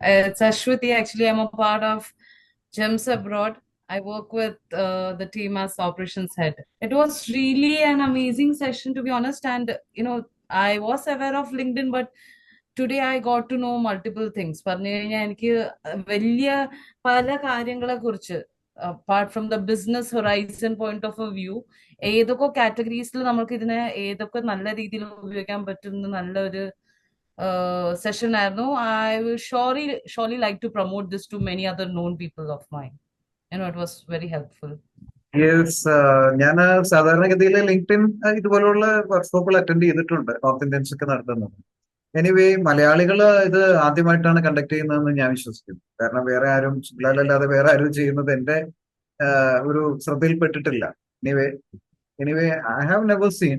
It's Ashwati. Actually, I'm a part of Gems Abroad. I work with the team as operations head. It was really an amazing session, to be honest. And, I was aware of LinkedIn, but today I got to know multiple things. പറഞ്ഞു കഴിഞ്ഞാൽ എനിക്ക് വലിയ പല കാര്യങ്ങളെ കുറിച്ച് apart from the business horizon point of view ഏതൊക്കെ കാറ്റഗറീസിൽ നമുക്ക് ഇതിനെ ഏതൊക്കെ നല്ല രീതിയിൽ ഉപയോഗിക്കാൻ പറ്റുന്ന നല്ലൊരു session ആയിരുന്നു. I will surely like to promote this to many other known people of mine. It was very helpful. Yes, ഞാൻ സാധാരണഗതിയിൽ ലിങ്ക്ഡിൻ ഇതുപോലുള്ള വർക്ക്ഷോപ്പുകൾ അറ്റൻഡ് ചെയ്തിട്ടുണ്ട്, നോർത്ത് ഇന്ത്യൻസ് ഒക്കെ നടത്തുന്നത്. എനിവേ മലയാളികൾ ഇത് ആദ്യമായിട്ടാണ് കണ്ടക്ട് ചെയ്യുന്നതെന്ന് ഞാൻ വിശ്വസിക്കുന്നു. കാരണം വേറെ ആരും സുബ്ലാലല്ലാതെ വേറെ ആരും ചെയ്യുന്നത് എന്റെ ഒരു ശ്രദ്ധയിൽപ്പെട്ടിട്ടില്ല. Anyway anyway I have never seen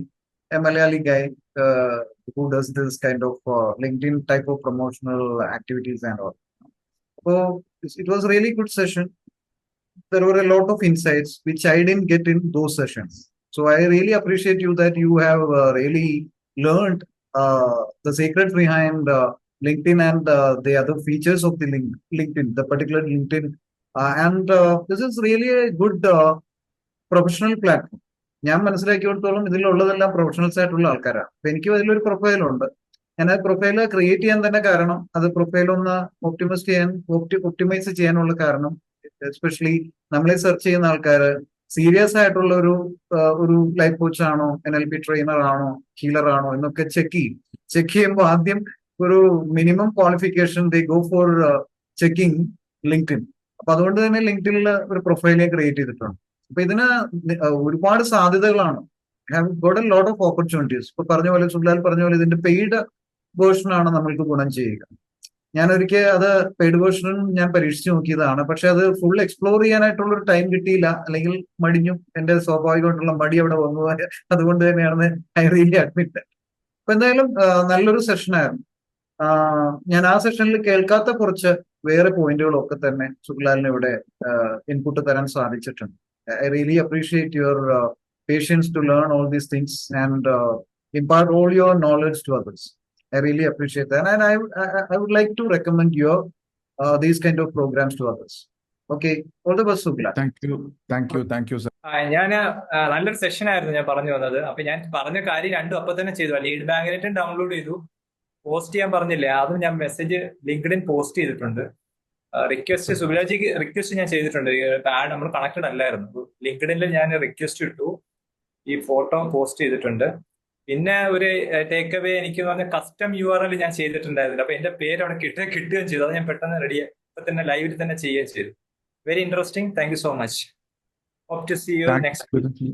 a Malayali guy who does this kind of LinkedIn type of promotional activities and all. So it was really good session. There were a lot of insights which I didn't get in those sessions. So I really appreciate you that you have really learned the secret behind LinkedIn and the other features of the LinkedIn, the particular LinkedIn. And this is really a good professional platform. ഞാൻ മനസ്സിലാക്കിയിടത്തോളം ഇതിലുള്ളതെല്ലാം professionals ആയിട്ടുള്ള ആൾക്കാരാണ്. അപ്പൊ എനിക്ക് അതിലൊരു പ്രൊഫൈലുണ്ട്. ഞാൻ ആ profile create ചെയ്യാൻ തന്നെ കാരണം, അത് പ്രൊഫൈൽ ഒന്ന് ഒപ്റ്റിമൈസ് ചെയ്യാനുള്ള കാരണം, എസ്പെഷ്യലി നമ്മളെ സെർച്ച് ചെയ്യുന്ന ആൾക്കാര് സീരിയസ് ആയിട്ടുള്ള ഒരു ലൈഫ് കോച്ച് ആണോ, NLP ട്രെയിനർ ആണോ, ഹീലർ ആണോ എന്നൊക്കെ ചെക്ക് ചെയ്യുമ്പോൾ ആദ്യം ഒരു minimum qualification they go for checking LinkedIn. അപ്പൊ അതുകൊണ്ട് തന്നെ ലിങ്ക്ഡിനിൽ ഒരു പ്രൊഫൈലെ ക്രിയേറ്റ് ചെയ്തിട്ടുണ്ട്. അപ്പൊ ഇതിന് ഒരുപാട് സാധ്യതകളാണ്. Have got a lot of opportunities. ഇപ്പൊ പറഞ്ഞ പോലെ സുബ്ലാൽ പറഞ്ഞ പോലെ ഇതിന്റെ പെയ്ഡ് വേർഷൻ ആണ് നമ്മൾക്ക് ഗുണം ചെയ്യുക. ഞാൻ ഒരിക്കൽ അത് പെയ്ഡ് വേർഷനും ഞാൻ പരീക്ഷിച്ച് നോക്കിയതാണ്. പക്ഷെ അത് ഫുൾ എക്സ്പ്ലോർ ചെയ്യാനായിട്ടുള്ള ഒരു ടൈം കിട്ടിയില്ല, അല്ലെങ്കിൽ മടിഞ്ഞു. എന്റെ സ്വാഭാവികമായിട്ടുള്ള മടി അവിടെ വന്നു. അതുകൊണ്ട് തന്നെയാണ് ഐ റിയലി അഡ്മിറ്റ്. അപ്പൊ എന്തായാലും നല്ലൊരു സെഷനായിരുന്നു. ഞാൻ ആ സെഷനിൽ കേൾക്കാത്ത കുറച്ച് വേറെ പോയിന്റുകളൊക്കെ തന്നെ സുബ്ലാലിന് ഇവിടെ ഇൻപുട്ട് തരാൻ സാധിച്ചിട്ടുണ്ട്. I really appreciate your patience to learn all these things and impart all your knowledge to others. I really appreciate that, and I would like to recommend your these kind of programs to others. Okay, all the best, Subla. Thank you, sir. ഞാൻ നല്ലൊരു session ആയിരുന്നു ഞാൻ പറഞ്ഞു വന്നത്. അപ്പൊ ഞാൻ പറഞ്ഞ കാര്യം രണ്ടും അപ്പൊ തന്നെ ചെയ്തു. ലീഡ് മാഗ്നറ്റും ഡൗൺലോഡ് ചെയ്തു. പോസ്റ്റ് ചെയ്യാൻ പറഞ്ഞില്ലേ, അതും ഞാൻ മെസ്സേജ് ലിങ്ക്ഡിൻ പോസ്റ്റ് ചെയ്തിട്ടുണ്ട്. റിക്വസ്റ്റ് സുബിരാജിക്ക് റിക്വസ്റ്റ് ഞാൻ ചെയ്തിട്ടുണ്ട്. നമ്മൾ കണക്റ്റഡ് അല്ലായിരുന്നു. ലിങ്ക്ഡിനിൽ ഞാൻ റിക്വസ്റ്റ് ഇട്ടു, ഈ ഫോട്ടോ പോസ്റ്റ് ചെയ്തിട്ടുണ്ട്. പിന്നെ ഒരു ടേക്ക് അവേ എനിക്ക് പറഞ്ഞ കസ്റ്റം URL ഞാൻ ചെയ്തിട്ടുണ്ടായിരുന്നില്ല. അപ്പൊ എന്റെ പേര് അവിടെ കിട്ടുകയും ചെയ്തു. അത് ഞാൻ പെട്ടെന്ന് റെഡി ഇപ്പൊ തന്നെ ലൈവിൽ തന്നെ ചെയ്യുകയും ചെയ്തു. Very interesting. Thank you so much. Hope to see you next.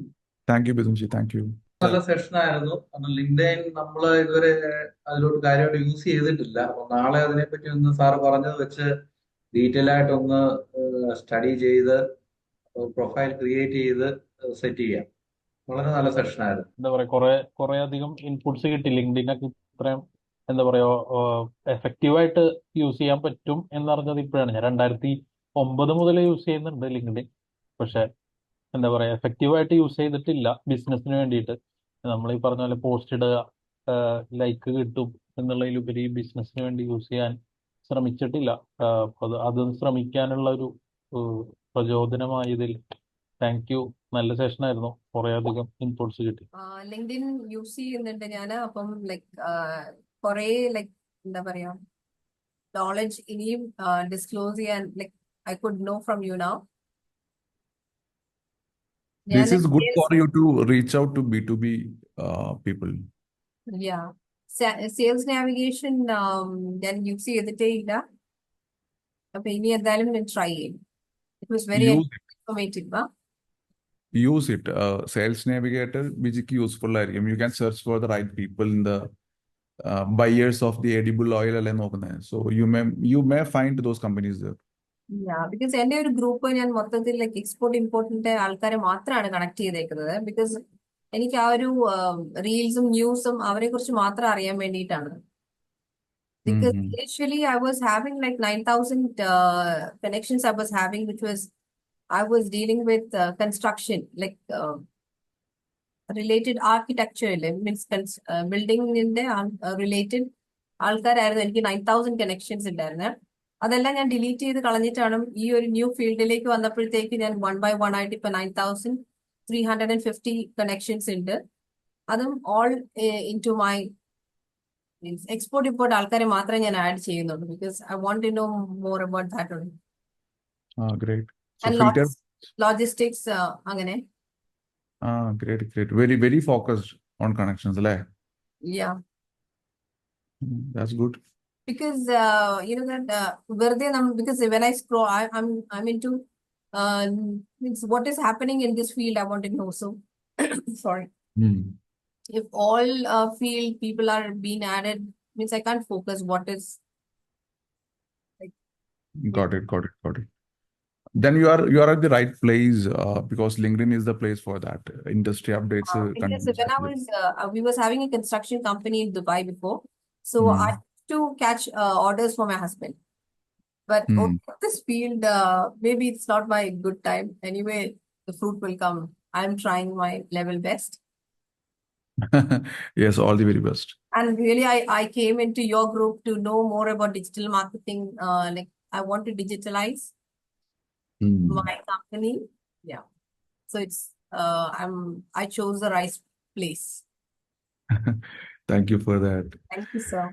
Thank you Bidumji. Thank you. നല്ല സെഷൻ ആയിരുന്നു. ലിങ്ക്ഡൈൻ നമ്മൾ ഇതുവരെ അതിലോട്ട് കാര്യമായിട്ട് യൂസ് ചെയ്തിട്ടില്ല. അപ്പൊ നാളെ അതിനെപ്പറ്റി ഒന്ന് സാറ് പറഞ്ഞത് വെച്ച് ഡീറ്റെയിൽ ആയിട്ടൊന്ന് സ്റ്റഡി ചെയ്ത് പ്രൊഫൈൽ ക്രിയേറ്റ് ചെയ്ത് സെറ്റ് ചെയ്യാം. വളരെ നല്ല സെഷൻ ആയിരുന്നു. എന്താ പറയാ, കുറെ അധികം ഇൻപുട്സ് കിട്ടി. ലിങ്ക്ഡിനൊക്കെ ഇത്രയും എന്താ പറയാ എഫക്റ്റീവായിട്ട് യൂസ് ചെയ്യാൻ പറ്റും എന്നറിഞ്ഞത് ഇപ്പോഴാണ്. ഞാൻ 2009 മുതൽ യൂസ് ചെയ്യുന്നുണ്ട് ലിങ്ക്ഡിൻ. പക്ഷെ എന്താ പറയാ എഫക്റ്റീവായിട്ട് യൂസ് ചെയ്തിട്ടില്ല ബിസിനസ്സിന് വേണ്ടിയിട്ട്. നമ്മൾ ഈ പറഞ്ഞ പോലെ പോസ്റ്റ് ഇടുക, ലൈക്ക് കിട്ടും എന്നുള്ളതിലുപരി ബിസിനസ്സിന് വേണ്ടി യൂസ് ചെയ്യാൻ ശ്രമിച്ചിട്ടില്ല. അത് ശ്രമിക്കാനുള്ള ഒരു പ്രചോദനമായതിൽ താങ്ക് യു. നല്ല സെഷൻ ആയിരുന്നു. കുറെ അധികം ഇൻപുട്സ് കിട്ടി. ലിങ്ക്ഡിൻ യൂസ് ചെയ്യുന്നുണ്ട് ഞാൻ. അപ്പം കുറെ എന്താ പറയാ നോളജ് ഇനിയും ഡിസ്ക്ലോസ് ചെയ്യാൻ I could know from you now. This is good for you to reach out to B2B people. Yeah. Sales navigation ഞാൻ യൂസ് ചെയ്തിട്ടേ ഇല്ല. അപ്പൊ ഇനി എന്തായാലും ഞാൻ ട്രൈ ചെയ്യും. It was very informative. Use it. Sales Navigator which useful ആയിരിക്കും. You can search for the right people in the buyers of the edible oil അല്ലെ നോക്കുന്നത്. So you may find those companies there. Because എന്റെ ഒരു group ഞാൻ മൊത്തത്തിൽ export ഇമ്പോർട്ടിന്റെ ആൾക്കാരെ മാത്രമാണ് connect ചെയ്തേക്കുന്നത്. ബിക്കോസ് എനിക്ക് ആ ഒരു റീൽസും ന്യൂസും അവരെ കുറിച്ച് മാത്രം അറിയാൻ വേണ്ടിയിട്ടാണ്. Because initially I was having 9,000 connections I was having, which was I was dealing with construction, related architecture, means building in the related ആൾക്കാരായിരുന്നു എനിക്ക് 9,000 connections ഉണ്ടായിരുന്നത്. അതെല്ലാം ഞാൻ ഡിലീറ്റ് ചെയ്ത് കളഞ്ഞിട്ടാണ് ഈ ഒരു ന്യൂ ഫീൽഡിലേക്ക് വന്നപ്പോഴത്തേക്ക് ഞാൻ 1 by 1 ആയിട്ട് ഇപ്പൊ 9,350 കണക്ഷൻസ് ഉണ്ട്. അതും all into my means export import ആൾക്കാരെ മാത്രമേ ഞാൻ ആഡ് ചെയ്യുന്നുള്ളൂ. Because I want to know more about that only. Great. So and filter. Logistics അങ്ങനെ. Great, great. Very, very focused on connections, അല്ലേ? Yeah. That's good. Because you know that വെറുതെ because when I scroll, I'm into means what is happening in this field. I want to know. So sorry. Hmm. If all field people are being added, means I can't focus. What is like? Got it. Then you are at the right place because LinkedIn is the place for that. Industry updates. Because continuous when I updates. was we was having a construction company in Dubai before, so Hmm. I used to catch orders for my husband. But this field, maybe it's not my good time. Anyway, the fruit will come. I'm trying my level best. Yes, all the very best. And really, I came into your group to know more about digital marketing. Like I want to digitalize my company. Yeah. So it's I chose the right place. Thank you for that. Thank you, sir.